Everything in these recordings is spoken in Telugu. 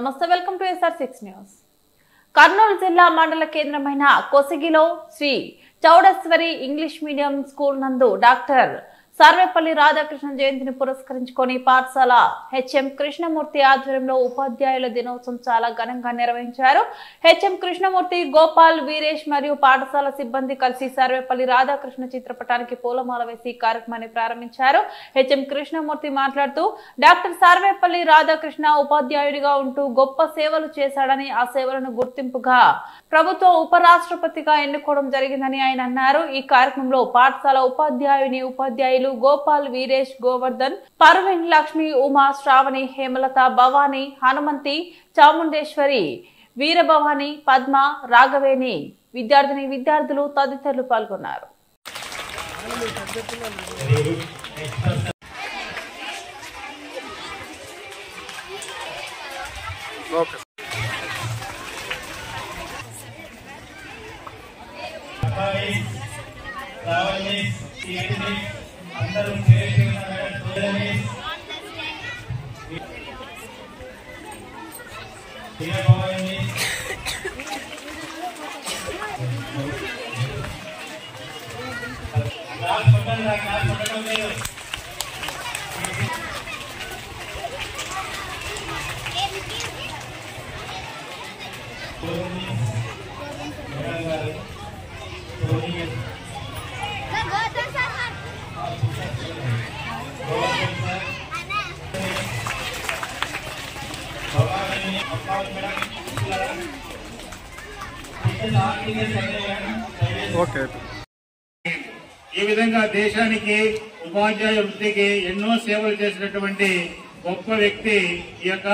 నమస్తే, welcome to SR6 news. Kurnool జిల్లా మండల కేంద్రమైన కొసిగిలో Sri Chowdeshwari English medium school నందు డాక్టర్ సర్వేపల్లి రాధాకృష్ణ జయంతిని పురస్కరించుకొని పాఠశాల హెచ్ఎం కృష్ణమూర్తి ఆధ్వర్యంలో ఉపాధ్యాయుల దినోత్సవం చాలా ఘనంగా నిర్వహించారు. హెచ్ఎం కృష్ణమూర్తి, గోపాల్, వీరేష్ మరియు పాఠశాల సిబ్బంది కలిసి సర్వేపల్లి రాధాకృష్ణ చిత్రపటానికి పూలమాల వేసి కార్యక్రమాన్ని ప్రారంభించారు. హెచ్ఎం కృష్ణమూర్తి మాట్లాడుతూ డాక్టర్ సర్వేపల్లి రాధాకృష్ణ ఉపాధ్యాయుడిగా ఉంటూ గొప్ప సేవలు చేశాడని, ఆ సేవలను గుర్తింపుగా ప్రభుత్వ ఉపరాష్ట్రపతిగా ఎన్నుకోవడం జరిగిందని ఆయన అన్నారు. ఈ కార్యక్రమంలో పాఠశాల ఉపాధ్యాయులు గోపాల్, వీరేష్, గోవర్ధన్, పర్వీన్, లక్ష్మి, ఉమా, శ్రావణి, హేమలత, భవాని, హనుమంతి, చాముండేశ్వరి, వీరభవాని, పద్మ, రాఘవేణి, విద్యార్థులు తదితరులు పాల్గొన్నారు. అందరూ ఈ విధంగా దేశానికి ఉపాధ్యాయ వృత్తికి ఎన్నో సేవలు చేసినటువంటి గొప్ప వ్యక్తి ఈ యొక్క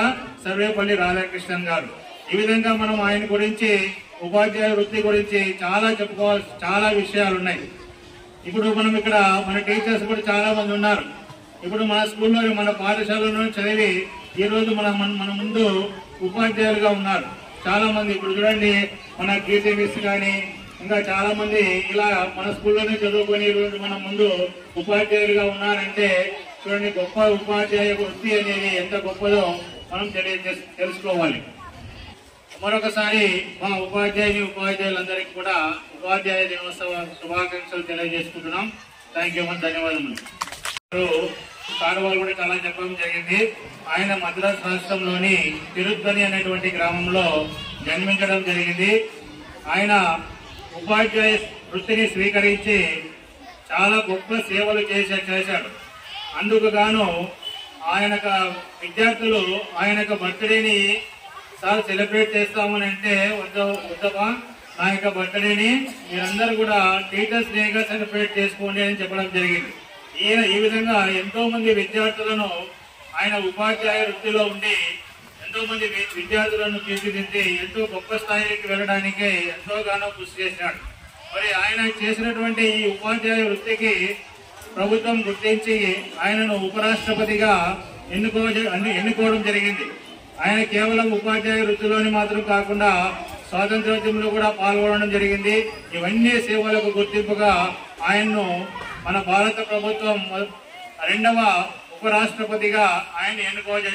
సర్వేపల్లి రాధాకృష్ణన్ గారు. ఈ విధంగా మనం ఆయన గురించి, ఉపాధ్యాయ వృత్తి గురించి చాలా చెప్పుకోవాల్సి చాలా విషయాలు ఉన్నాయి. ఇప్పుడు మనం ఇక్కడ మన టీచర్స్ కూడా చాలా మంది ఉన్నారు. ఇప్పుడు మన స్కూల్లో, మన పాఠశాలలో చదివి ఈ రోజు మన ముందు ఉపాధ్యాయులుగా ఉన్నారు చాలా మంది. ఇప్పుడు చూడండి, మన కీర్తి మిస్ కానీ ఇంకా చాలా మంది ఇలా మన స్కూల్లోనే చదువుకొని ఈ రోజు మన ముందు ఉపాధ్యాయులుగా ఉన్నారంటే చూడండి, గొప్ప ఉపాధ్యాయ వృత్తి అనేది ఎంత గొప్పదో మనం తెలుసుకోవాలి. మరొకసారి మా ఉపాధ్యాయులందరికీ కూడా ఉపాధ్యాయ దినోత్సవ శుభాకాంక్షలు తెలియజేసుకుంటున్నాం. థ్యాంక్ యూ, ధన్యవాదములు. కాడవాళ్ళు కూడా చాలా చెప్పడం జరిగింది. ఆయన మద్రాసు రాష్ట్రంలోని తిరుత్తని అనేటువంటి గ్రామంలో జన్మించడం జరిగింది. ఆయన ఉపాధ్యాయ వృత్తిని స్వీకరించి చాలా గొప్ప సేవలు చేశాడు. అందుకు గాను ఆయన విద్యార్థులు ఆయన బర్త్డేని సార్ సెలబ్రేట్ చేస్తామని అంటే, వద్దమా నా యొక్క బర్త్డేని మీరందరూ కూడా టీచర్స్ డేగా సెలబ్రేట్ చేసుకోండి అని చెప్పడం జరిగింది. ఈ విధంగా ఎంతో మంది విద్యార్థులను ఆయన ఉపాధ్యాయ వృత్తిలో ఉండి ఎంతో మంది విద్యార్థులను తీర్చిదిద్ది ఎంతో గొప్ప స్థాయికి వెళ్ళడానికి ఎంతోగానో కృషి చేశాడు. మరి ఆయన చేసినటువంటి ఈ ఉపాధ్యాయ వృత్తికి ప్రభుత్వం గుర్తించి ఆయనను ఉపరాష్ట్రపతిగా ఎన్నుకోవడం జరిగింది. ఆయన కేవలం ఉపాధ్యాయ వృత్తిలోని మాత్రం కాకుండా స్వాతంత్రోద్యమంలో కూడా పాల్గొనడం జరిగింది. ఇవన్నీ సేవలకు గుర్తింపుగా ఆయన్ను మన భారత ప్రభుత్వం 2వ ఉపరాష్ట్రపతిగా ఆయన ఎన్నుకోవడం